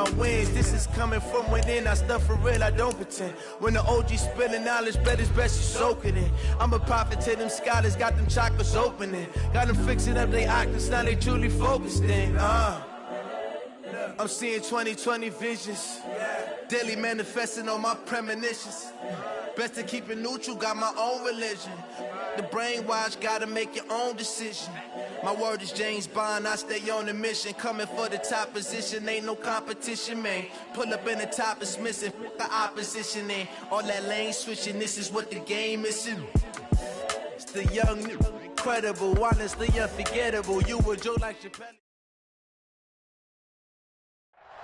my wins. This is coming from within. I stuff for real, I don't pretend. When the OG spilling knowledge, bet it's best you soak it in. I'm a prophet to them scholars, got them chakras opening. Got them fixing up they octaves, now they truly focused in. I'm seeing 2020 visions. Daily manifesting on my premonitions. Best to keep it neutral, got my own religion. The brainwash, gotta make your own decision. My word is James Bond, I stay on the mission. Coming for the top position, ain't no competition, man. Pull up in the top, it's missing, the opposition in. All that lane switching, this is what the game is in. It's the young, incredible, honestly unforgettable. You were Joe like Chappelle.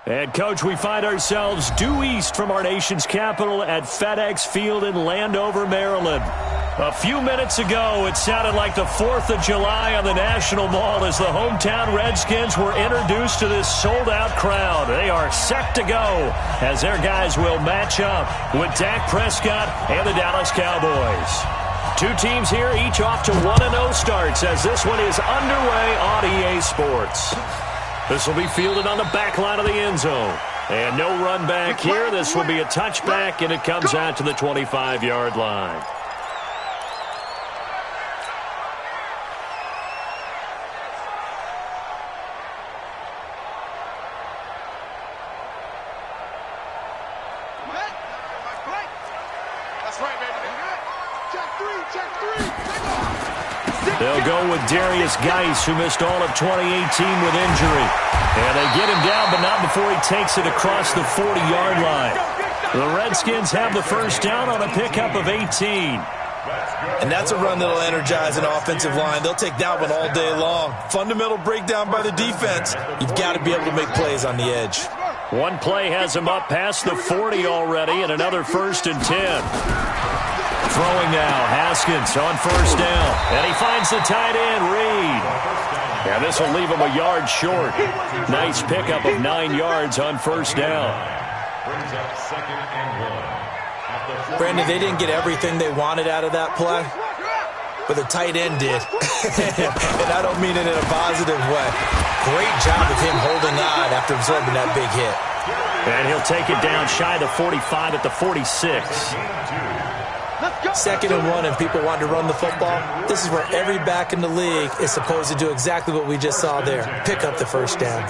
And, Coach, we find ourselves due east from our nation's capital at FedEx Field in Landover, Maryland. A few minutes ago, it sounded like the 4th of July on the National Mall as the hometown Redskins were introduced to this sold-out crowd. They are set to go as their guys will match up with Dak Prescott and the Dallas Cowboys. Two teams here, each off to 1-0 starts as this one is underway on EA Sports. This will be fielded on the back line of the end zone. And no run back here. This will be a touchback, and it comes out to the 25-yard line. They'll go with Darius Geis, who missed all of 2018 with injury. And they get him down, but not before he takes it across the 40-yard line. The Redskins have the first down on a pickup of 18. And that's a run that'll energize an offensive line. They'll take that one all day long. Fundamental breakdown by the defense. You've got to be able to make plays on the edge. One play has him up past the 40 already, and another 1st and 10. Throwing now, Haskins on first down. And he finds the tight end, Reed. Yeah, this will leave him a yard short. Nice pickup of 9 yards on first down. Brandon, they didn't get everything they wanted out of that play, but the tight end did. And I don't mean it in a positive way. Great job of him holding on after absorbing that big hit. And he'll take it down shy of the 45 at the 46. 2nd and 1 and people want to run the football. This is where every back in the league is supposed to do exactly what we just saw there. Pick up the first down.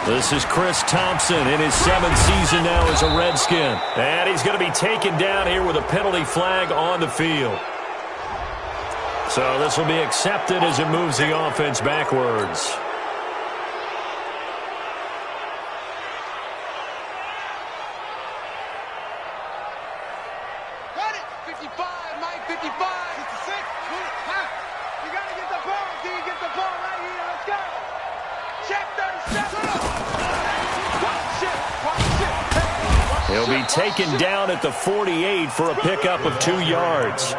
This is Chris Thompson in his 7th season now as a Redskin. And he's going to be taken down here with a penalty flag on the field. So this will be accepted as it moves the offense backwards. He'll be taken down at the 48 for a pickup of 2 yards.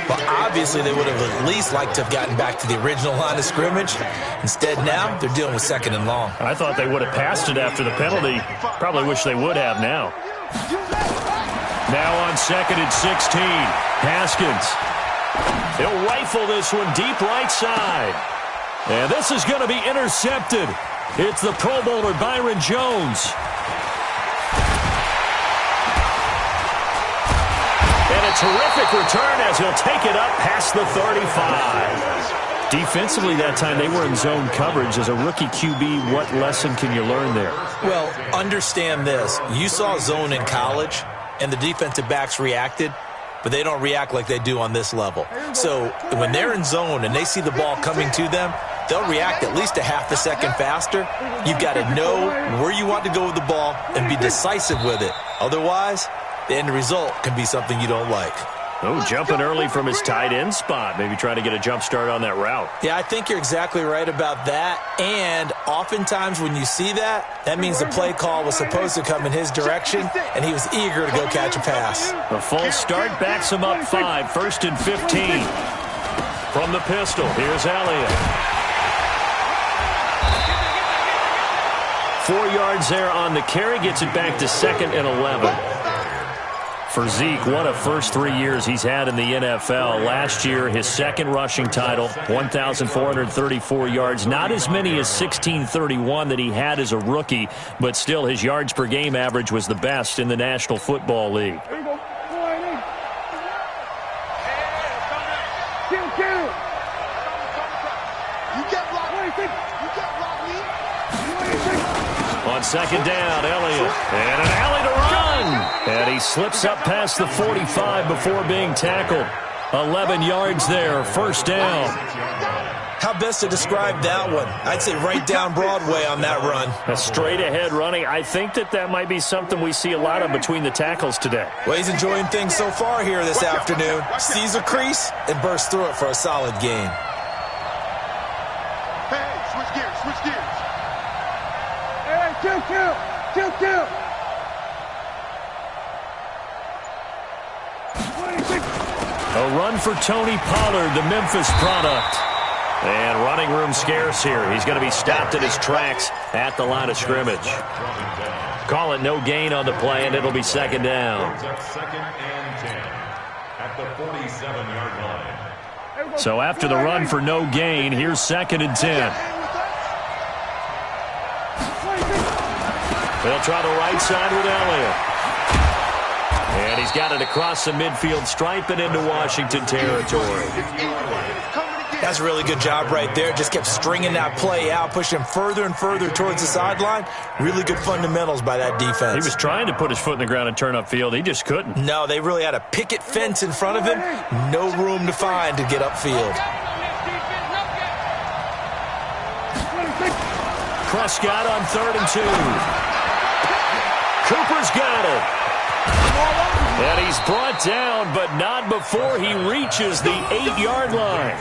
Well, obviously they would have at least liked to have gotten back to the original line of scrimmage. Instead now, they're dealing with 2nd and long. I thought they would have passed it after the penalty. Probably wish they would have now. Now on 2nd and 16, Haskins. He'll rifle this one deep right side. And this is going to be intercepted. It's the Pro Bowler Byron Jones. And a terrific return as he'll take it up past the 35. Defensively that time, they were in zone coverage. As a rookie QB, what lesson can you learn there? Well, understand this. You saw zone in college, and the defensive backs reacted, but they don't react like they do on this level. So when they're in zone and they see the ball coming to them, they'll react at least a half a second faster. You've got to know where you want to go with the ball and be decisive with it. Otherwise, the end result can be something you don't like. Oh, jumping early from his tight end spot. Maybe trying to get a jump start on that route. Yeah, I think you're exactly right about that. And oftentimes when you see that, that means the play call was supposed to come in his direction, and he was eager to go catch a pass. A false start backs him up 5, 1st and 15. From the pistol, here's Elliott. 4 yards there on the carry, gets it back to 2nd and 11. For Zeke, what a first 3 years he's had in the NFL. Last year, his second rushing title, 1,434 yards. Not as many as 1,631 that he had as a rookie, but still his yards per game average was the best in the National Football League. On 2nd down, Elliott. And an alley to run. And he slips up past the 45 before being tackled. 11 yards there, 1st down. How best to describe that one? I'd say right down Broadway on that run. A straight-ahead running. I think that might be something we see a lot of between the tackles today. Well, he's enjoying things so far here this afternoon. Sees a crease and bursts through it for a solid gain. Hey, switch gears, switch gears. Hey, kill. A run for Tony Pollard, the Memphis product. And running room scarce here. He's going to be stopped in his tracks at the line of scrimmage. Call it no gain on the play, and it'll be 2nd down. 2nd and 10 at the 47-yard line. So after the run for no gain, here's 2nd and 10. They'll try the right side with Elliott. And he's got it across the midfield stripe and into Washington territory. That's a really good job right there. Just kept stringing that play out, pushing him further and further towards the sideline. Really good fundamentals by that defense. He was trying to put his foot in the ground and turn upfield. He just couldn't. No, they really had a picket fence in front of him. No room to find to get upfield. Prescott on 3rd and 2. Cooper's got it. And he's brought down, but not before he reaches the 8-yard line.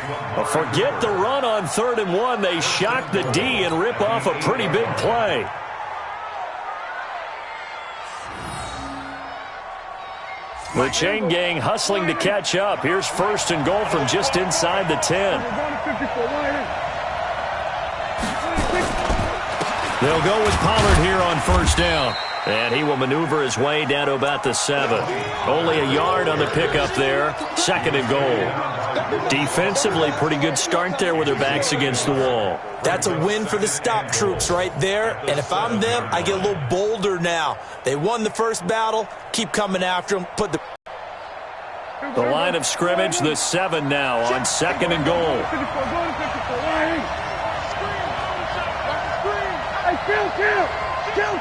Forget the run on 3rd and 1. They shock the D and rip off a pretty big play. The chain gang hustling to catch up. Here's 1st and goal from just inside the 10. They'll go with Pollard here on 1st down. And he will maneuver his way down to about the 7. Only a yard on the pickup there. 2nd and goal. Defensively, pretty good start there with their backs against the wall. That's a win for the stop troops right there. And if I'm them, I get a little bolder now. They won the first battle. Keep coming after them. Put the line of scrimmage, the 7 now on 2nd and goal.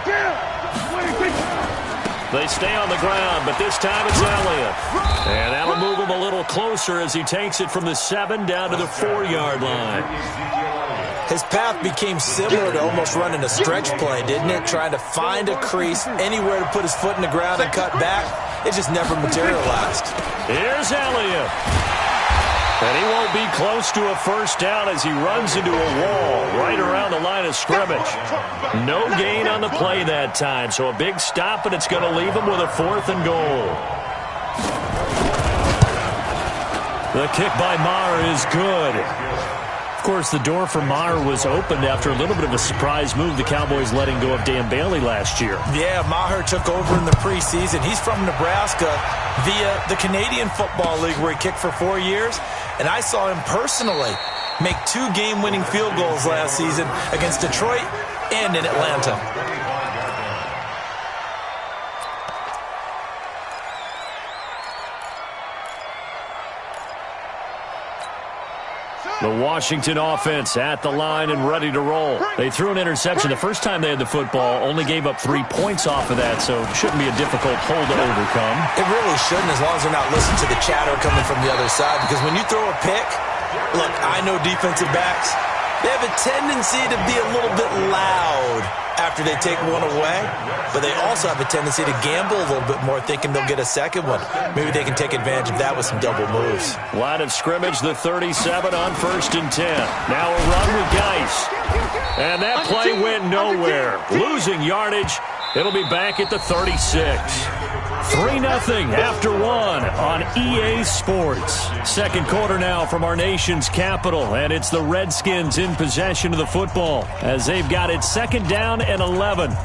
Kill. They stay on the ground, but this time it's Elliott. And that'll move him a little closer as he takes it from the 7 down to the 4-yard line. His path became similar to almost running a stretch play, didn't it? Trying to find a crease, anywhere to put his foot in the ground and cut back. It just never materialized. Here's Elliott. And he won't be close to a 1st down as he runs into a wall right around the line of scrimmage. No gain on the play that time, so a big stop, and it's going to leave him with a 4th and goal. The kick by Maher is good. Of course, the door for Maher was opened after a little bit of a surprise move, the Cowboys letting go of Dan Bailey last year. Yeah, Maher took over in the preseason. He's from Nebraska via the Canadian Football League where he kicked for 4 years. And I saw him personally make 2 game-winning field goals last season against Detroit and in Atlanta. The Washington offense at the line and ready to roll. They threw an interception the first time they had the football, only gave up 3 points off of that, so it shouldn't be a difficult hole to overcome. It really shouldn't, as long as they're not listening to the chatter coming from the other side, because when you throw a pick, look, I know defensive backs, they have a tendency to be a little bit loud after they take one away, but they also have a tendency to gamble a little bit more, thinking they'll get a second one. Maybe they can take advantage of that with some double moves. Line of scrimmage, the 37 on 1st and 10. Now a run with Geis. And that play went nowhere. Losing yardage. It'll be back at the 36. 3-0 after one on EA Sports. Second quarter now from our nation's capital, and it's the Redskins in possession of the football as they've got it 2nd down and 11.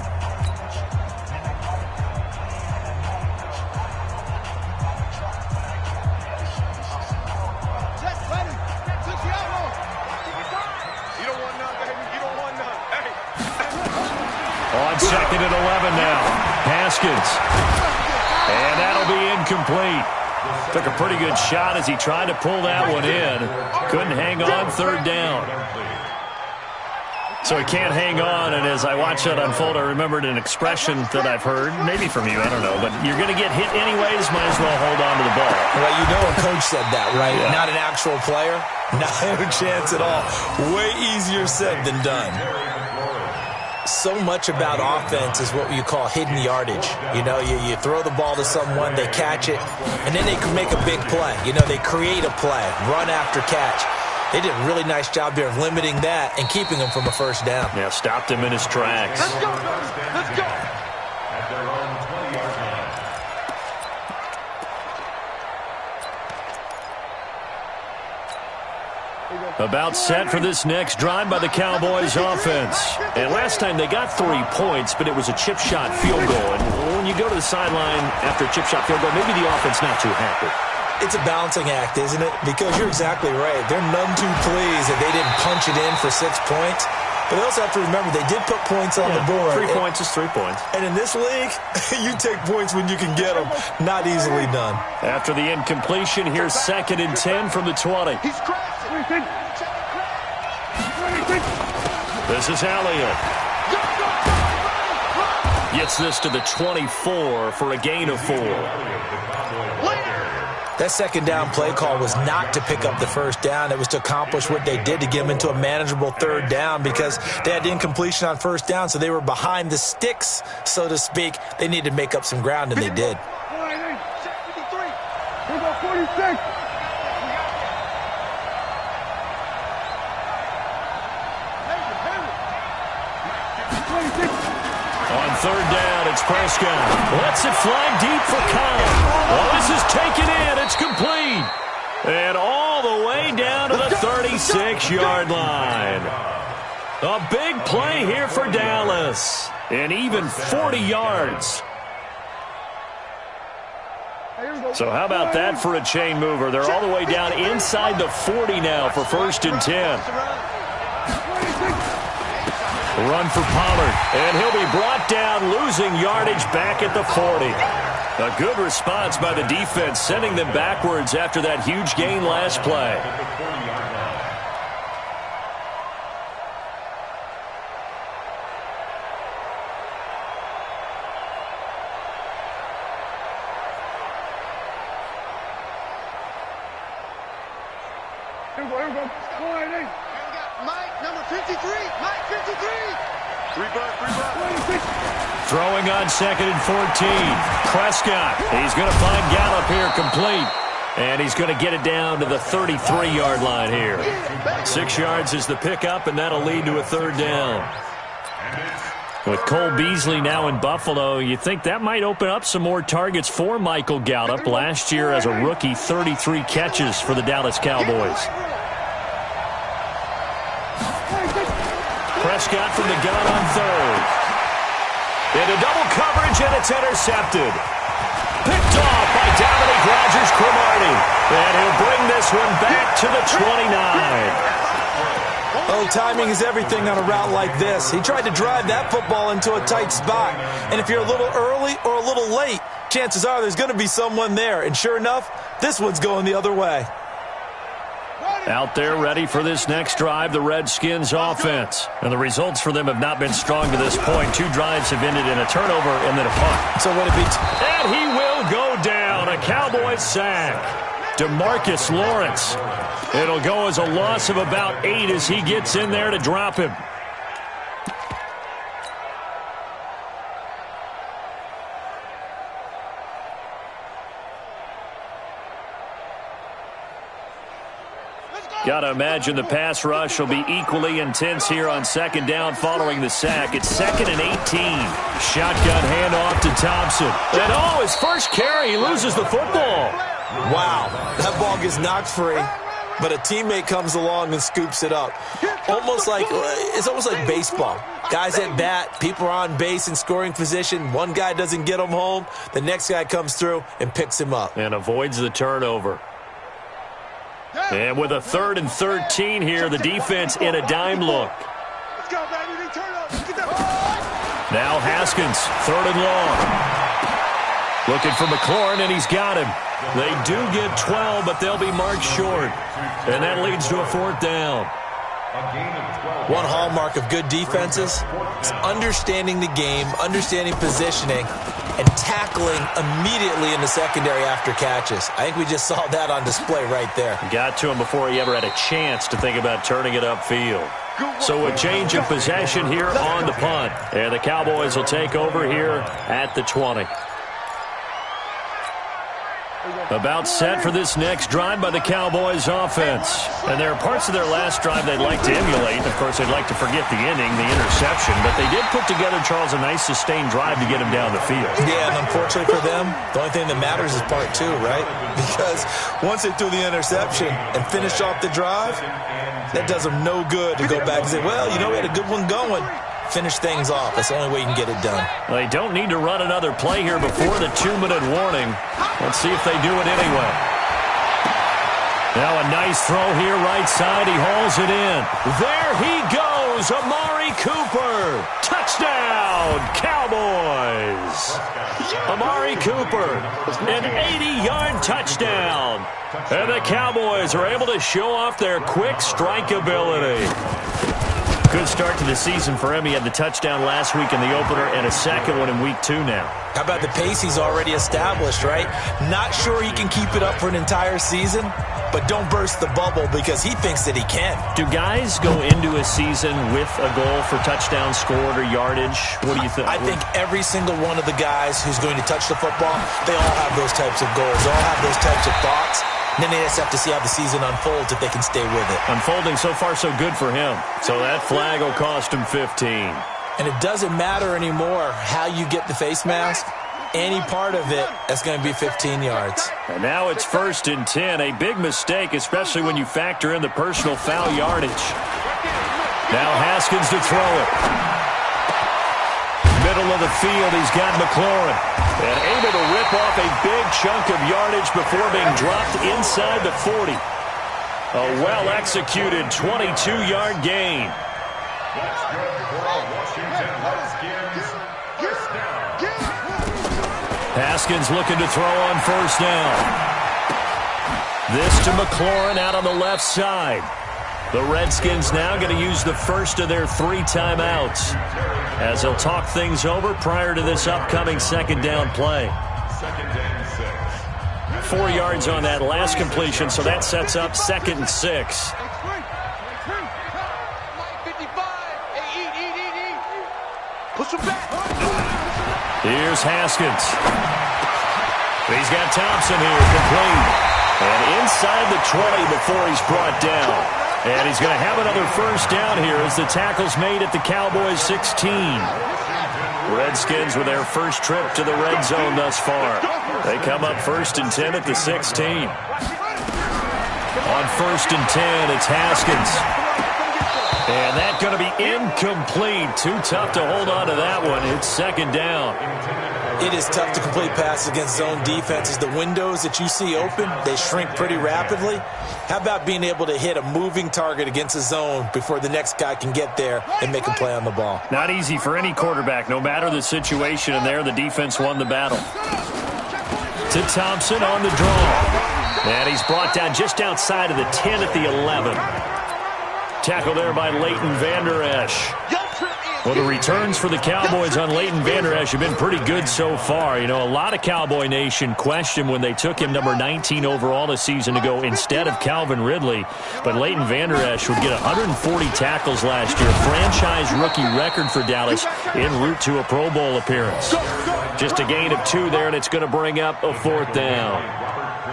On 2nd and 11 now. Haskins. And that'll be incomplete. Took a pretty good shot as he tried to pull that one in. Couldn't hang on 3rd down. So he can't hang on, and as I watched that unfold, I remembered an expression that I've heard, maybe from you, I don't know, but you're going to get hit anyways, might as well hold on to the ball. Well, you know a coach said that, right? Yeah. Not an actual player. Not a chance at all. Way easier said than done. So much about offense is what you call hidden yardage. You know, you throw the ball to someone, they catch it, and then they can make a big play. You know, they create a play, run after catch. They did a really nice job there of limiting that and keeping him from a 1st down. Yeah, stopped him in his tracks. Let's go, let's go. At their own 20-yard line. About set for this next drive by the Cowboys offense. And last time they got 3 points, but it was a chip shot field goal. And when you go to the sideline after a chip shot field goal, maybe the offense not too happy. It's a balancing act, isn't it? Because you're exactly right. They're none too pleased that they didn't punch it in for 6 points. But they also have to remember they did put points on the board. 3 points is 3 points. And in this league, you take points when you can get them. Not easily done. After the incompletion, here's 2nd and 10 from the 20. He's crashing. This is Elliott. Gets this to the 24 for a gain of 4. That 2nd down play call was not to pick up the 1st down. It was to accomplish what they did to get them into a manageable 3rd down because they had incompletion on 1st down, so they were behind the sticks, so to speak. They needed to make up some ground, and they did. 46. On 3rd down, it's Prescott. Lets it fly deep for Kyle. Well, this is taken in. It's complete. And all the way down to the 36-yard line. A big play here for Dallas. And even 40 yards. So how about that for a chain mover? They're all the way down inside the 40 now for 1st and 10. Run for Pollard, and he'll be brought down, losing yardage back at the 40. A good response by the defense, sending them backwards after that huge gain last play. Here we go. Mike, number 53. Mike, 53. Free buck. Throwing on 2nd and 14. Prescott, he's going to find Gallup here complete. And he's going to get it down to the 33-yard line here. 6 yards is the pickup, and that'll lead to a 3rd down. With Cole Beasley now in Buffalo, you think that might open up some more targets for Michael Gallup. Last year as a rookie, 33 catches for the Dallas Cowboys. Prescott from the gun on 3rd. Into double coverage, and it's intercepted. Picked off by Dominique Rodgers-Cromartie. And he'll bring this one back to the 29. Oh, timing is everything on a route like this. He tried to drive that football into a tight spot. And if you're a little early or a little late, chances are there's going to be someone there. And sure enough, this one's going the other way. Out there ready for this next drive, the Redskins offense. And the results for them have not been strong to this point. 2 drives have ended in a turnover and then a punt. So would it be... And he will go down. A Cowboys sack. DeMarcus Lawrence. It'll go as a loss of about 8 as he gets in there to drop him. Got to imagine the pass rush will be equally intense here on second down following the sack. It's 2nd and 18. Shotgun handoff to Thompson. And his first carry, he loses the football. Wow, that ball gets knocked free, but a teammate comes along and scoops it up. It's almost like baseball. Guys at bat, people are on base in scoring position. One guy doesn't get him home. The next guy comes through and picks him up. And avoids the turnover. And with a 3rd and 13 here, the defense in a dime look. Let's go, baby. Turn up. Get that. Now Haskins, 3rd and long. Looking for McLaurin, and he's got him. They do get 12, but they'll be marked short. And that leads to a 4th down. One hallmark of good defenses is understanding the game, understanding positioning, and tackling immediately in the secondary after catches. I think we just saw that on display right there. Got to him before he ever had a chance to think about turning it upfield. So a change of possession here on the punt. And the Cowboys will take over here at the 20. About set for this next drive by the Cowboys offense. And there are parts of their last drive they'd like to emulate. Of course, they'd like to forget the inning, the interception. But they did put together, Charles, a nice sustained drive to get him down the field. Yeah, and unfortunately for them, the only thing that matters is part 2, right? Because once they threw the interception and finished off the drive, that does them no good to go back and say, well, we had a good one going. Finish things off. That's the only way you can get it done. They don't need to run another play here before the 2-minute warning. Let's see if they do it anyway. Now a nice throw here right side. He hauls it in. There he goes. Amari Cooper. Touchdown, Cowboys. Amari Cooper, an 80-yard touchdown. And the Cowboys are able to show off their quick strike ability. Good start to the season for him. He had the touchdown last week in the opener and a second one in week 2 now. How about the pace he's already established, right? Not sure he can keep it up for an entire season, but don't burst the bubble because he thinks that he can. Do guys go into a season with a goal for touchdown scored or yardage? What do you think? I think every single one of the guys who's going to touch the football, they all have those types of goals. They all have those types of thoughts. Then they just have to see how the season unfolds if they can stay with it. Unfolding so far so good for him. So that flag will cost him 15. And it doesn't matter anymore how you get the face mask. Any part of it, that's going to be 15 yards. And now it's 1st and 10. A big mistake, especially when you factor in the personal foul yardage. Now Haskins to throw it. Middle of the field, he's got McLaurin. And able to rip off a big chunk of yardage before being dropped inside the 40. A well-executed 22-yard gain. Haskins looking to throw on 1st down. This to McLaurin out on the left side. The Redskins now going to use the first of their 3 timeouts as they'll talk things over prior to this upcoming 2nd down play. 4 yards on that last completion, so that sets up 2nd and 6. Here's Haskins. He's got Thompson here, complete. And inside the 20 before he's brought down. And he's going to have another 1st down here as the tackle's made at the Cowboys 16. Redskins with their first trip to the red zone thus far. They come up 1st and 10 at the 16. On 1st and 10, it's Haskins. And that's going to be incomplete. Too tough to hold on to that one. It's 2nd down. It is tough to complete passes against zone defenses. The windows that you see open, they shrink pretty rapidly. How about being able to hit a moving target against a zone before the next guy can get there and make a play on the ball? Not easy for any quarterback, no matter the situation. And there, the defense won the battle. To Thompson on the draw. And he's brought down just outside of the 10 at the 11. Tackle there by Leighton Vander Esch. Well, the returns for the Cowboys on Leighton Vander Esch have been pretty good so far. A lot of Cowboy Nation questioned when they took him number 19 overall a season ago instead of Calvin Ridley. But Leighton Vander Esch would get 140 tackles last year. Franchise rookie record for Dallas en route to a Pro Bowl appearance. Just a gain of 2 there, and it's going to bring up a 4th down.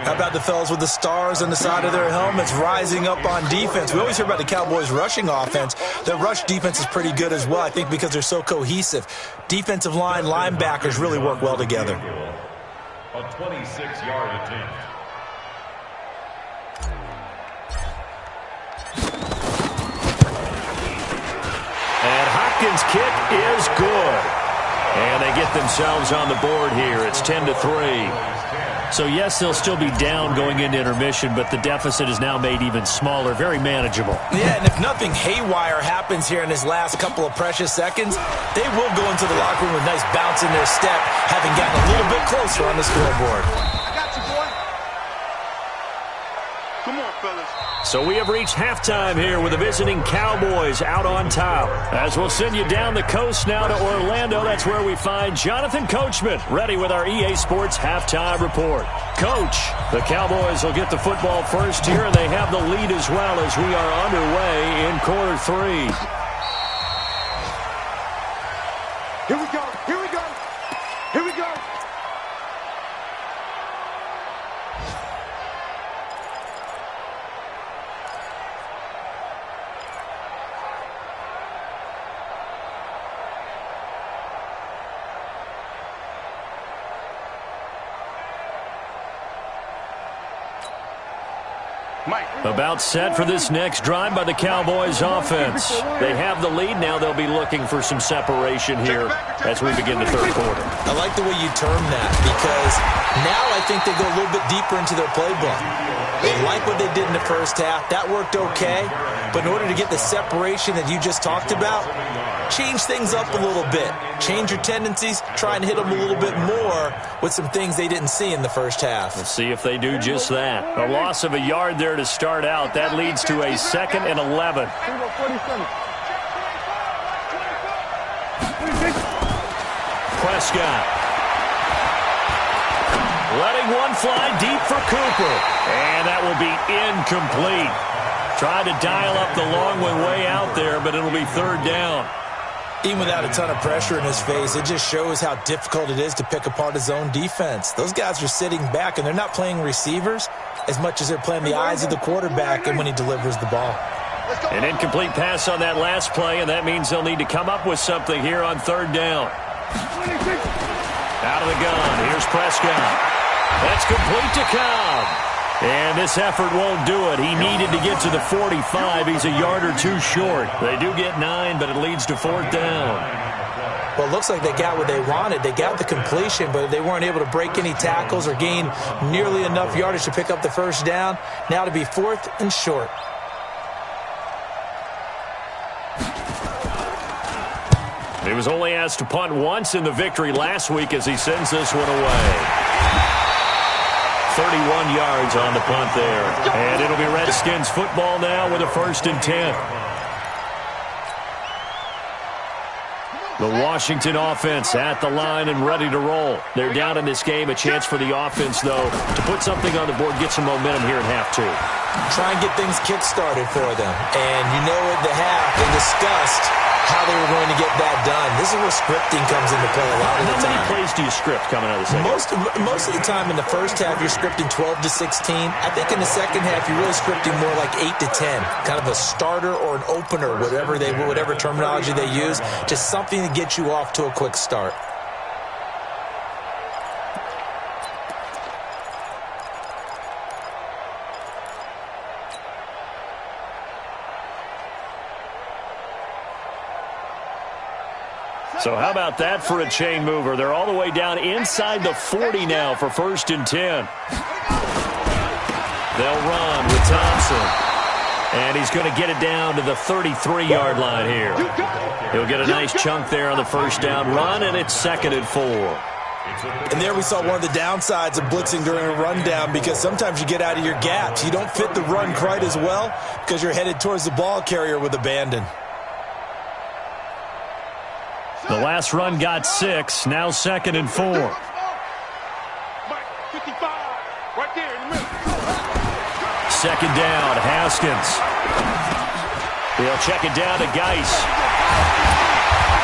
How about the fellas with the stars on the side of their helmets rising up on defense? We always hear about the Cowboys' rushing offense. Their rush defense is pretty good as well, I think, because they're so cohesive. Defensive line, linebackers really work well together. A 26-yard attempt. And Hopkins' kick is good. And they get themselves on the board here. It's 10-3. So, yes, they'll still be down going into intermission, but the deficit is now made even smaller, very manageable. Yeah, and if nothing haywire happens here in his last couple of precious seconds, they will go into the locker room with a nice bounce in their step, having gotten a little bit closer on the scoreboard. I got you, boy. Come on, fellas. So we have reached halftime here with the visiting Cowboys out on top. As we'll send you down the coast now to Orlando, that's where we find Jonathan Coachman, ready with our EA Sports halftime report. Coach, the Cowboys will get the football first here, and they have the lead as well as we are underway in quarter 3. Here we go. Here we go. Here we go. About set for this next drive by the Cowboys offense. They have the lead. Now they'll be looking for some separation here as we begin the third quarter. I like the way you term that, because now I think they go a little bit deeper into their playbook. They like what they did in the first half. That worked okay. But in order to get the separation that you just talked about, change things up a little bit. Change your tendencies. Try and hit them a little bit more with some things they didn't see in the first half. We'll see if they do just that. A loss of a yard there to start out. That leads to a 2nd and 11. Prescott. Letting one fly deep for Cooper. And that will be incomplete. Tried to dial up the long one way out there, but it'll be 3rd down. Even without a ton of pressure in his face, it just shows how difficult it is to pick apart his own defense. Those guys are sitting back, and they're not playing receivers as much as they're playing the eyes of the quarterback and when he delivers the ball. An incomplete pass on that last play, and that means they'll need to come up with something here on 3rd down. Out of the gun. Here's Prescott. That's complete to Cobb. And this effort won't do it. He needed to get to the 45. He's a yard or two short. They do get 9, but it leads to 4th down. Well, it looks like they got what they wanted. They got the completion, but they weren't able to break any tackles or gain nearly enough yardage to pick up the 1st down. Now to be 4th and short. He was only asked to punt once in the victory last week as he sends this one away. 31 yards on the punt there. And it'll be Redskins football now with a 1st and 10. The Washington offense at the line and ready to roll. They're down in this game. A chance for the offense, though, to put something on the board, get some momentum here in half 2. Try and get things kick-started for them. And you know at the half they discussed how they were going to get that done. This is where scripting comes into play a lot of the time. How many plays do you script coming out of the second? Most of the time in the first half, you're scripting 12 to 16. I think in the second half, you're really scripting more like 8 to 10. Kind of a starter or an opener, whatever terminology they use. Just something to get you off to a quick start. So how about that for a chain mover? They're all the way down inside the 40 now for 1st and 10. They'll run with Thompson. And he's going to get it down to the 33-yard line here. He'll get a nice chunk there on the 1st down run, and it's 2nd and 4. And there we saw one of the downsides of blitzing during a rundown, because sometimes you get out of your gaps. You don't fit the run quite as well because you're headed towards the ball carrier with abandon. The last run got 6, now 2nd and 4. 55, right there in the middle. 2nd down, Haskins. He'll check it down to Geis.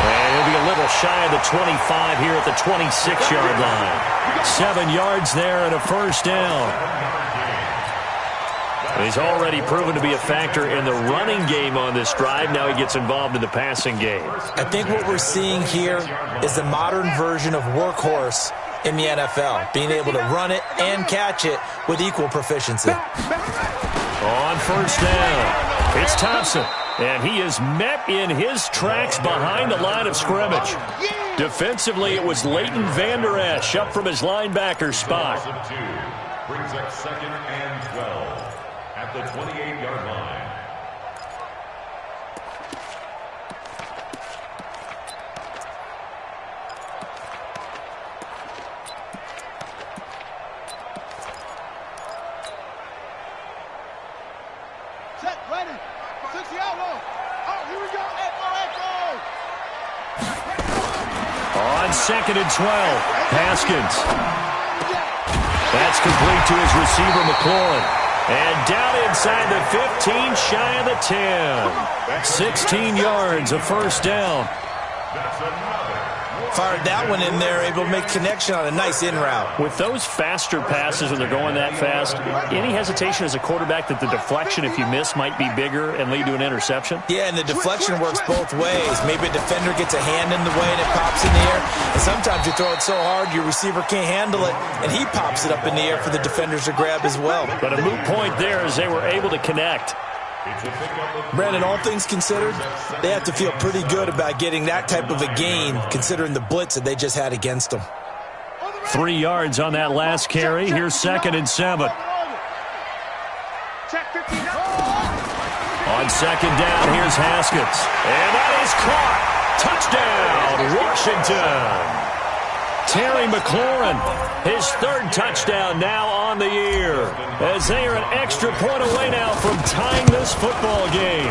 And he'll be a little shy of the 25 here at the 26-yard line. 7 yards there and a first down. He's already proven to be a factor in the running game on this drive. Now he gets involved in the passing game. I think what we're seeing here is the modern version of workhorse in the NFL, being able to run it and catch it with equal proficiency. On first down, it's Thompson, and he is met in his tracks behind the line of scrimmage. Defensively, it was Leighton Vander Esch up from his linebacker spot. Brings up 2nd and 12 at the 28-yard line. Set, ready. 60 out low. Oh, here we go. On 2nd and 12, Haskins. That's complete to his receiver, McLaurin. And down inside the 15, shy of the 10. 16 yards, a first down. Fired that one in there, able to make connection on a nice in route. With those faster passes when they're going that fast, any hesitation as a quarterback that the deflection, if you miss, might be bigger and lead to an interception? Yeah, and the deflection works both ways. Maybe a defender gets a hand in the way and it pops in the air. And sometimes you throw it so hard your receiver can't handle it, and he pops it up in the air for the defenders to grab as well. But a moot point there as they were able to connect. Brandon, all things considered, they have to feel pretty good about getting that type of a gain, considering the blitz that they just had against them. 3 yards on that last carry. Here's 2nd and 7. On 2nd down, here's Haskins. And that is caught. Touchdown, Washington. Terry McLaurin, his 3rd touchdown now on the year, as they are an extra point away now from tying this football game.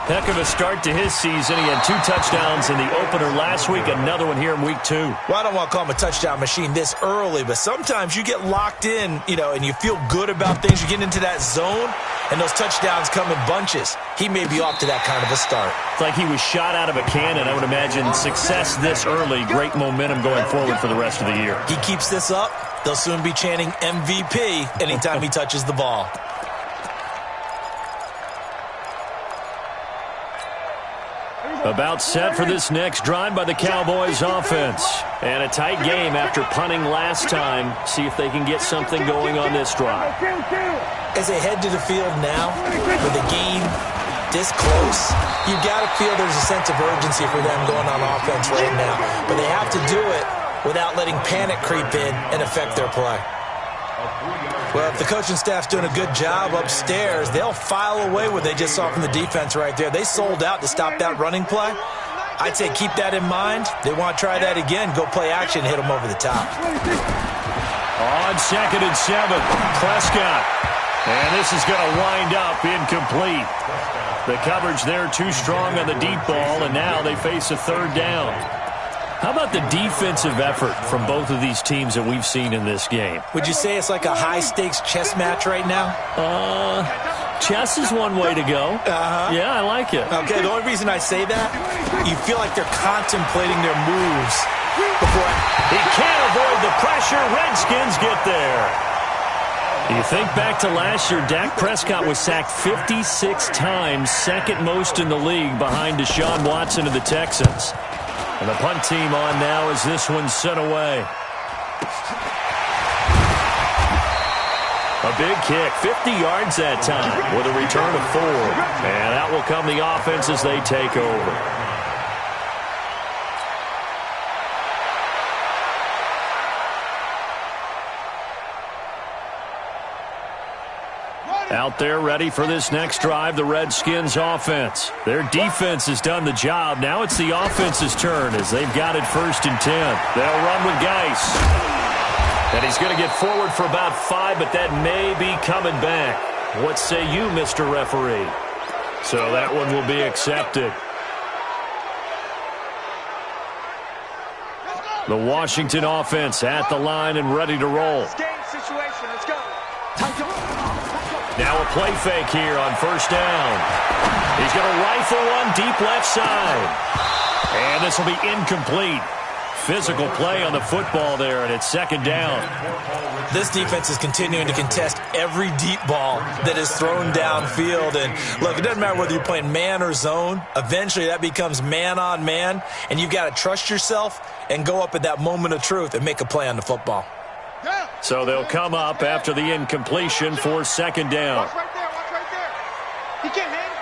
Heck of a start to his season. He had 2 touchdowns in the opener last week, another one here in week 2. Well, I don't want to call him a touchdown machine this early, but sometimes you get locked in, and you feel good about things. You get into that zone, and those touchdowns come in bunches. He may be off to that kind of a start. It's like he was shot out of a cannon. I would imagine success this early, great momentum going forward for the rest of the year. He keeps this up, they'll soon be chanting MVP anytime he touches the ball. About set for this next drive by the Cowboys offense. And a tight game after punting last time. See if they can get something going on this drive. As they head to the field now, with the game this close, you've got to feel there's a sense of urgency for them going on offense right now. But they have to do it without letting panic creep in and affect their play. Well, if the coaching staff's doing a good job upstairs, they'll file away what they just saw from the defense right there. They sold out to stop that running play. I'd say keep that in mind. They want to try that again. Go play action, hit them over the top. On 2nd and 7, Prescott. And this is going to wind up incomplete. The coverage there too strong on the deep ball, and now they face a 3rd down. How about the defensive effort from both of these teams that we've seen in this game? Would you say it's like a high-stakes chess match right now? Chess is one way to go. Yeah, I like it. Okay, the only reason I say that, you feel like they're contemplating their moves before. He can't avoid the pressure. Redskins get there. You think back to last year, Dak Prescott was sacked 56 times, 2nd most in the league behind Deshaun Watson of the Texans. And the punt team on now as this one's sent away. A big kick, 50 yards that time with a return of 4. And out will come the offense as they take over. Out there ready for this next drive, the Redskins offense. Their defense has done the job. Now it's the offense's turn as they've got it 1st and 10. They'll run with Geis. And he's going to get forward for about 5, but that may be coming back. What say you, Mr. Referee? So that one will be accepted. The Washington offense at the line and ready to roll. Now a play fake here on 1st down. He's going to rifle one deep left side. And this will be incomplete. Physical play on the football there, and it's second down. This defense is continuing to contest every deep ball that is thrown downfield. And, look, it doesn't matter whether you're playing man or zone. Eventually, that becomes man on man, and you've got to trust yourself and go up at that moment of truth and make a play on the football. So they'll come up after the incompletion for second down. Watch right there. Watch right there. He can't hang.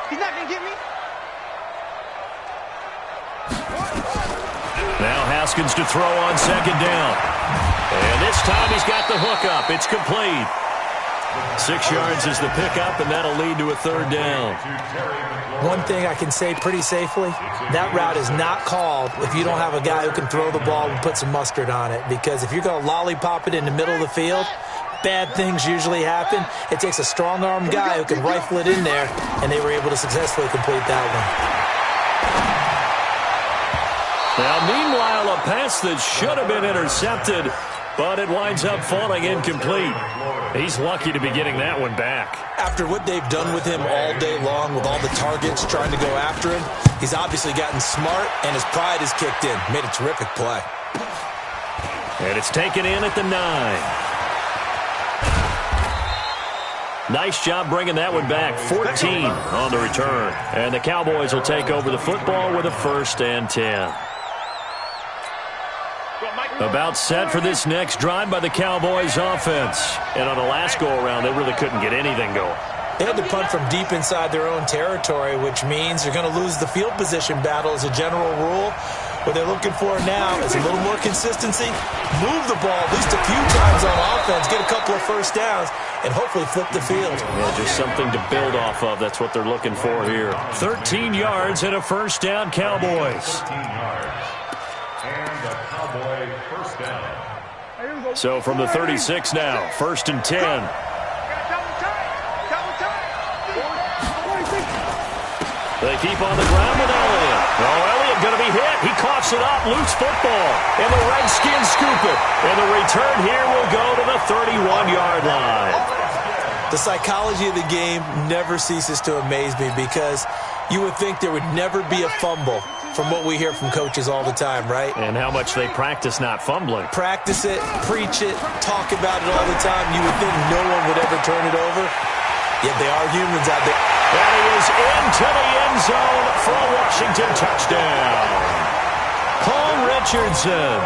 He's not going to get me. Now Haskins to throw on second down. And this time he's got the hook up. It's complete. 6 yards is the pickup, and that'll lead to a third down. One thing I can say pretty safely, that route is not called if you don't have a guy who can throw the ball and put some mustard on it. Because if you're going to lollipop it in the middle of the field, bad things usually happen. It takes a strong-armed guy who can rifle it in there, and they were able to successfully complete that one. Now, meanwhile, a pass that should have been intercepted, but it winds up falling incomplete. He's lucky to be getting that one back. After what they've done with him all day long, with all the targets trying to go after him, he's obviously gotten smart, and his pride has kicked in. Made a terrific play. And it's taken in at the 9. Nice job bringing that one back. 14 on the return. And the Cowboys will take over the football with a 1st and 10. About set for this next drive by the Cowboys offense. And on the last go-around, they really couldn't get anything going. They had to punt from deep inside their own territory, which means you're going to lose the field position battle as a general rule. What they're looking for now is a little more consistency, move the ball at least a few times on offense, get a couple of first downs, and hopefully flip the field. Yeah, just something to build off of. That's what they're looking for here. 13 yards and a first down, Cowboys. 13 yards. And a Cowboy first down. So from the 36 now, 1st and 10. They keep on the ground with Elliott. Oh, Elliott going to be hit. He coughs it up. Loose football. And the Redskins scoop it. And the return here will go to the 31-yard line. The psychology of the game never ceases to amaze me because you would think there would never be a fumble from what we hear from coaches all the time, right? And how much they practice not fumbling. Practice it, preach it, talk about it all the time. You would think no one would ever turn it over. Yet they are humans out there. And he is into the end zone for a Washington touchdown. Paul Richardson,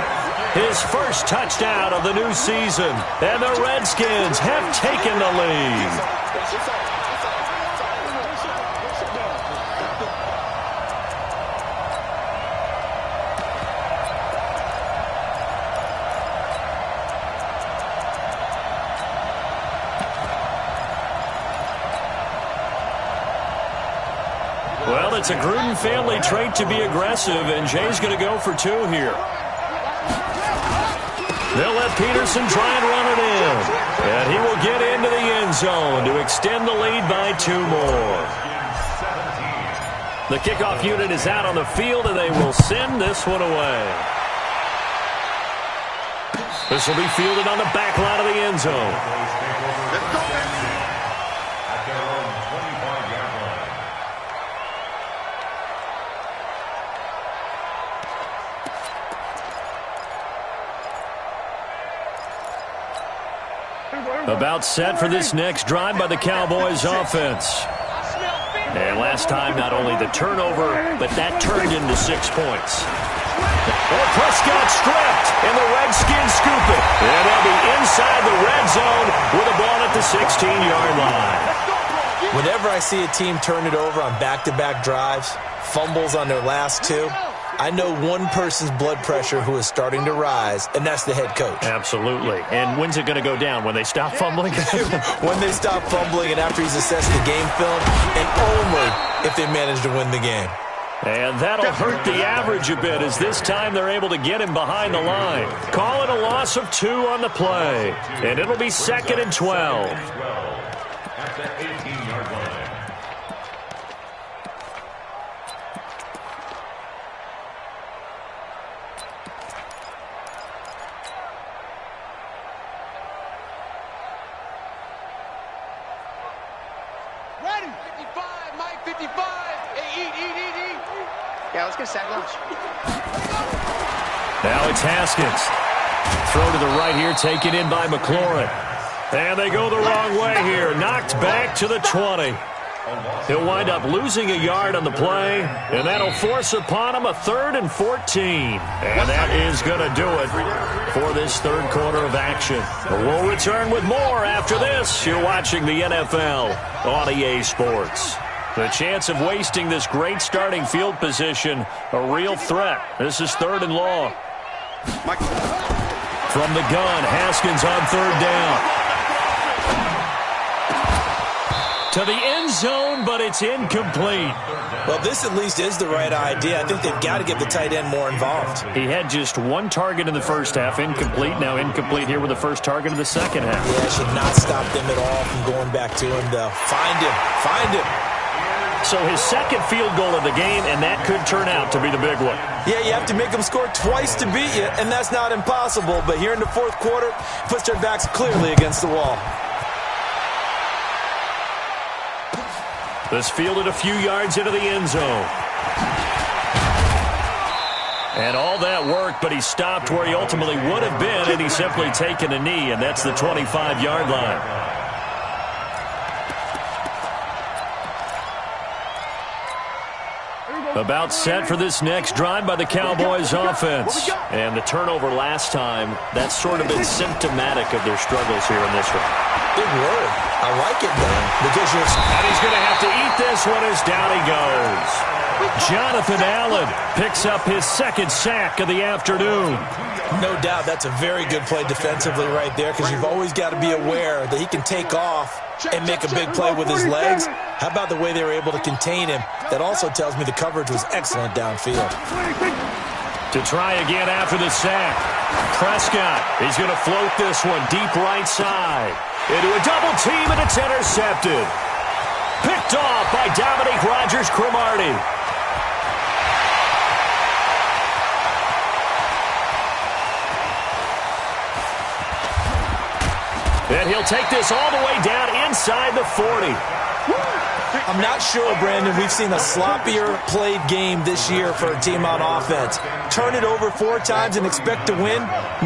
his first touchdown of the new season. And the Redskins have taken the lead. Well, it's a Gruden family trait to be aggressive, and Jay's going to go for 2 here. They'll let Peterson try and run it in. And he will get into the end zone to extend the lead by 2 more. The kickoff unit is out on the field, and they will send this one away. This will be fielded on the back line of the end zone. About set for this next drive by the Cowboys offense. And last time, not only the turnover, but that turned into 6 points. Oh, Prescott stripped, and the Redskins scoop it. And they'll be inside the red zone with a ball at the 16-yard line. Whenever I see a team turn it over on back-to-back drives, fumbles on their last 2, I know one person's blood pressure who is starting to rise, and that's the head coach. Absolutely. And when's it going to go down? When they stop fumbling? When they stop fumbling and after he's assessed the game film, and only if they manage to win the game. And that'll hurt the average a bit as this time they're able to get him behind the line. Call it a loss of 2 on the play. And it'll be 2nd and 12. At the 18-yard line. Ready. 55, Mike, 55. Hey, eat. Yeah, let's get sack lunch. Now it's Haskins. Throw to the right here, taken in by McLaurin. And they go the wrong way here. Knocked back to the 20. He'll wind up losing a yard on the play, and that'll force upon him a 3rd and 14. And that is going to do it for this third quarter of action. We'll return with more after this. You're watching the NFL on EA Sports. The chance of wasting this great starting field position, a real threat. This is 3rd and long. From the gun, Haskins on 3rd down. To the end zone, but it's incomplete. Well, this at least is the right idea. I think they've got to get the tight end more involved. He had just one target in the first half, incomplete. Now incomplete here with the first target of the second half. Yeah, should not stop them at all from going back to him, though. Find him. Find him. So his second field goal of the game, and that could turn out to be the big one. Yeah, you have to make them score twice to beat you, and that's not impossible. But here in the fourth quarter, puts their backs clearly against the wall. This fielded a few yards into the end zone. And all that worked, but he stopped where he ultimately would have been, and he's simply taken a knee, and that's the 25-yard line. About set for this next drive by the Cowboys offense. And the turnover last time, that's sort of been symptomatic of their struggles here in this one. Big word. I like it, man. Because and he's going to have to eat this one as down he goes. Jonathan Allen picks up his second sack of the afternoon. No doubt that's a very good play defensively right there, because you've always got to be aware that he can take off and make a big play with his legs. How about the way they were able to contain him? That also tells me the coverage was excellent downfield. To try again after the sack. Prescott, he's going to float this one deep right side. Into a double team, and it's intercepted. Picked off by Dominique Rodgers-Cromartie. And he'll take this all the way down inside the 40. I'm not sure, Brandon, we've seen a sloppier played game this year for a team on offense. Turn it over 4 times and expect to win?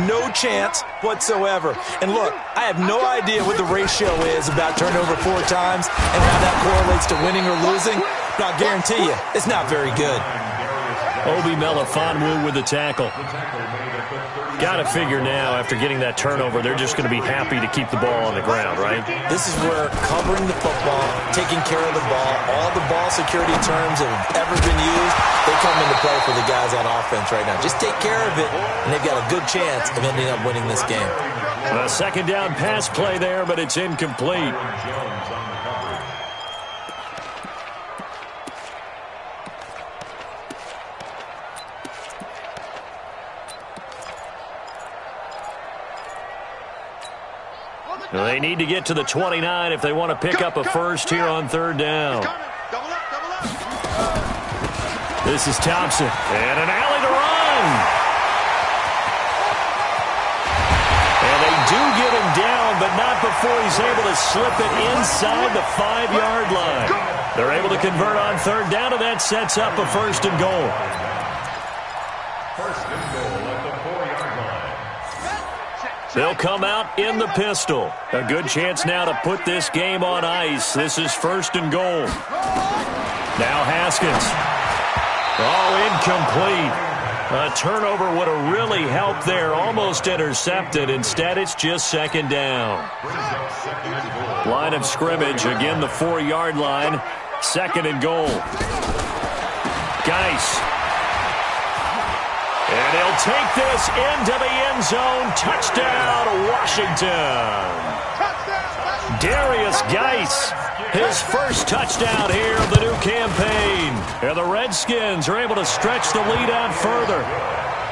No chance whatsoever. And look, I have no idea what the ratio is about turnover 4 times and how that correlates to winning or losing, but I'll guarantee you, it's not very good. Obi Melifonwu with the tackle. Got to figure now, after getting that turnover, they're just going to be happy to keep the ball on the ground, right? This is where covering the football, taking care of the ball, all the ball security terms that have ever been used, they come into play for the guys on offense right now. Just take care of it, and they've got a good chance of ending up winning this game. A second down pass play there, but it's incomplete. They need to get to the 29 if they want to pick up a first here on 3rd down. This is Thompson. And an alley to run. And they do get him down, but not before he's able to slip it inside the 5-yard line. They're able to convert on 3rd down, and that sets up a 1st and goal. First and goal at the 4-yard line. They'll come out in the pistol. A good chance now to put this game on ice. This is 1st and goal. Now Haskins. Oh, incomplete. A turnover would have really helped there. Almost intercepted. Instead, it's just 2nd down. Line of scrimmage. Again, the 4-yard line. 2nd and goal. Geis. And he'll take this into the end zone. Touchdown, Washington. Darius Geis, his first touchdown here of the new campaign. And the Redskins are able to stretch the lead out further.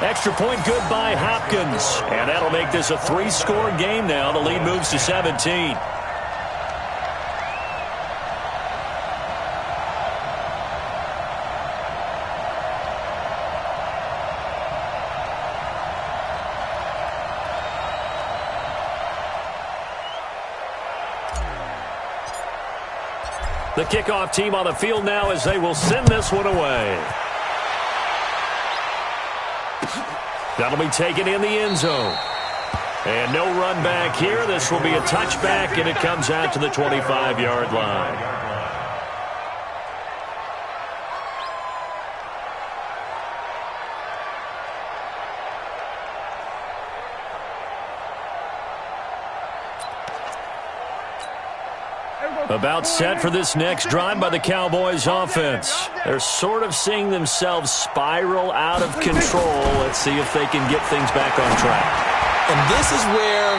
Extra point good by Hopkins. And that'll make this a 3-score game now. The lead moves to 17. The kickoff team on the field now as they will send this one away. That'll be taken in the end zone. And no run back here. This will be a touchback, and it comes out to the 25-yard line. About set for this next drive by the Cowboys offense. They're sort of seeing themselves spiral out of control. Let's see if they can get things back on track. And this is where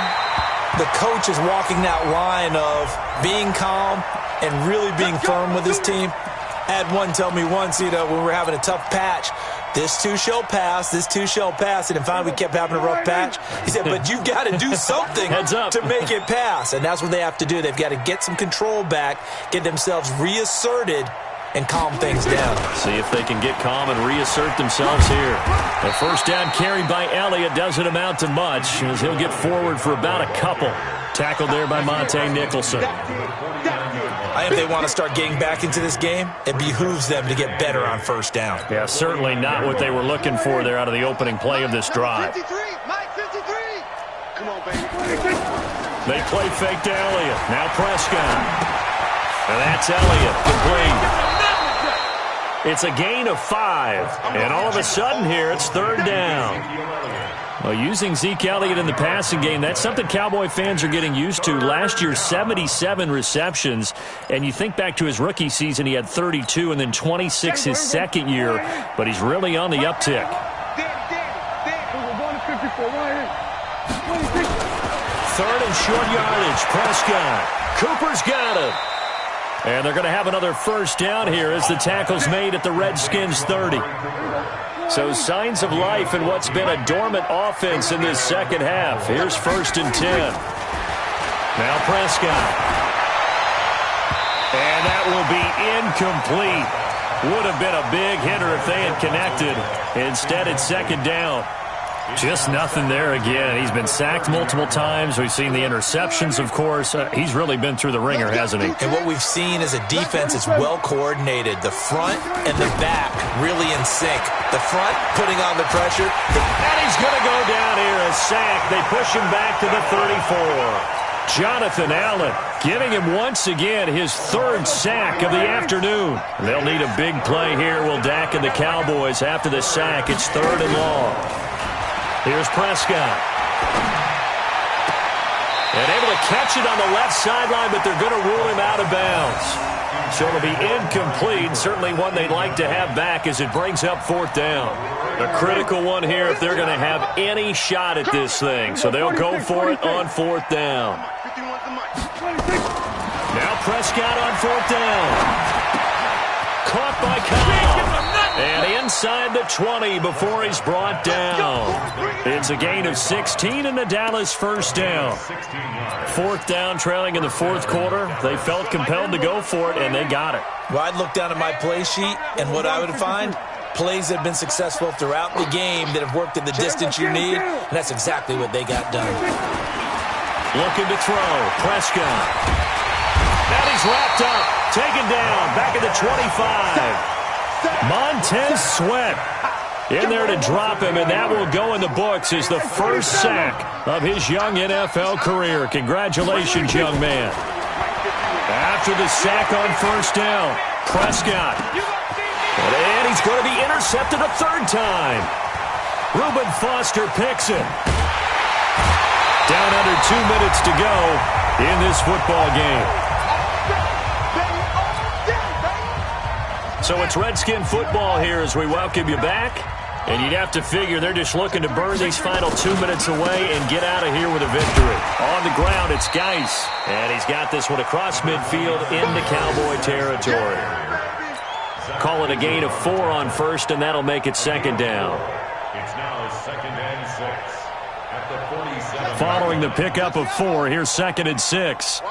the coach is walking that line of being calm and really being firm with his team. I had one tell me once, when we were having a tough patch, this too shall pass, this too shall pass. And finally we kept having a rough patch. He said, but you've got to do something to make it pass. And that's what they have to do. They've got to get some control back, get themselves reasserted, and calm things down. See if they can get calm and reassert themselves here. The first down carry by Elliott doesn't amount to much, as he'll get forward for about a couple. Tackled there by Monte Nicholson. I think if they want to start getting back into this game, it behooves them to get better on first down. Yeah, certainly not what they were looking for there out of the opening play of this drive. 53, Mike 53. Come on, baby. They play fake to Elliott. Now Prescott. And that's Elliott, complete. It's a gain of 5. And all of a sudden here, it's third down. Well, using Zeke Elliott in the passing game, that's something Cowboy fans are getting used to. Last year, 77 receptions. And you think back to his rookie season, he had 32 and then 26 his second year. But he's really on the uptick. Third and short yardage. Prescott. Cooper's got it. And they're going to have another first down here as the tackle's made at the Redskins 30. So signs of life in what's been a dormant offense in this second half. Here's first and 10. Now Prescott. And that will be incomplete. Would have been a big hitter if they had connected. Instead, it's second down. Just nothing there again. He's been sacked multiple times. We've seen the interceptions, of course. He's really been through the ringer, hasn't he? And what we've seen is a defense that's well coordinated. The front and the back really in sync. The front putting on the pressure. And he's going to go down here, a sack. They push him back to the 34. Jonathan Allen giving him once again his third sack of the afternoon. They'll need a big play here, will Dak and the Cowboys. After the sack, it's third and long. Here's Prescott. And able to catch it on the left sideline, but they're going to rule him out of bounds. So it'll be incomplete. Certainly one they'd like to have back as it brings up fourth down. A critical one here if they're going to have any shot at this thing. So they'll go for it on fourth down. Now Prescott on fourth down. Caught by Kyle. And inside the 20 before he's brought down. It's a gain of 16 and the Dallas first down. Fourth down, trailing in the fourth quarter. They felt compelled to go for it, and they got it. Well, I'd look down at my play sheet, and what I would find, plays that have been successful throughout the game that have worked in the distance you need, and that's exactly what they got done. Looking to throw. Prescott. And he's wrapped up. Taken down. Back at the 25. Montez Sweat in there to drop him, and that will go in the books as the first sack of his young NFL career. Congratulations, young man. After the sack on first down, Prescott. And he's going to be intercepted a third time. Reuben Foster picks it. Down under 2 minutes to go in this football game. So it's Redskin football here as we welcome you back. And you'd have to figure they're just looking to burn these final 2 minutes away and get out of here with a victory. On the ground, it's Geis. And he's got this one across midfield into Cowboy territory. Call it a gain of 4 on first, and that'll make it second down. It's now second and 6 at the 47. Following the pickup of 4, here's second and 6.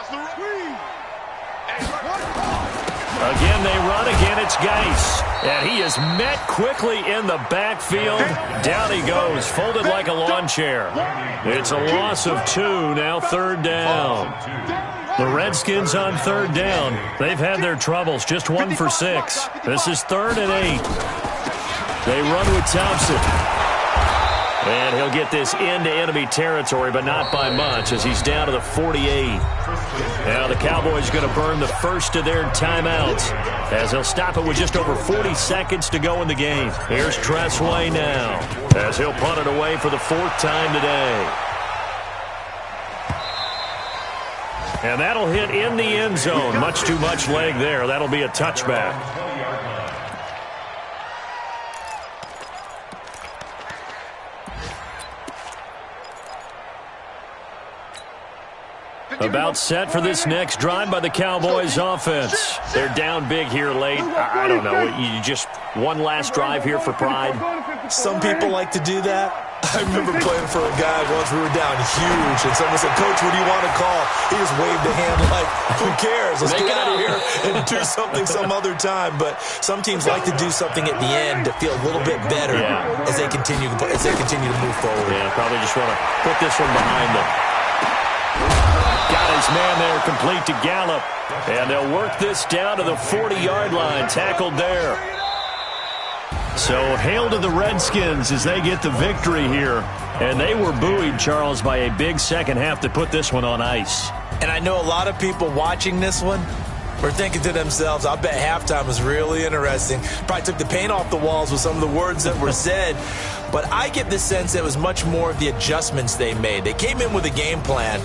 Again, they run. Again, it's Geis. And he is met quickly in the backfield. Down he goes, folded like a lawn chair. It's a loss of 2, now third down. The Redskins on third down. They've had their troubles, just 1 for 6. This is third and 8. They run with Thompson. And he'll get this into enemy territory, but not by much, as he's down to the 48. Now the Cowboys going to burn the first of their timeouts, as they'll stop it with just over 40 seconds to go in the game. Here's Tressway now, as he'll punt it away for the 4th time today. And that'll hit in the end zone. Much too much leg there. That'll be a touchback. About set for this next drive by the Cowboys offense. They're down big here late. I don't know. You just one last drive here for pride. Some people like to do that. I remember playing for a guy once. We were down huge, and someone said, "Coach, what do you want to call?" He just waved a hand like, "Who cares? Let's get out of here and do something some other time." But some teams like to do something at the end to feel a little bit better as they continue to move forward. Yeah, probably just want to put this one behind them. Got his man there, complete to Gallup. And they'll work this down to the 40-yard line, tackled there. So hail to the Redskins as they get the victory here. And they were buoyed, Charles, by a big second half to put this one on ice. And I know a lot of people watching this one were thinking to themselves, I bet halftime was really interesting. Probably took the paint off the walls with some of the words that were said. But I get the sense it was much more of the adjustments they made. They came in with a game plan,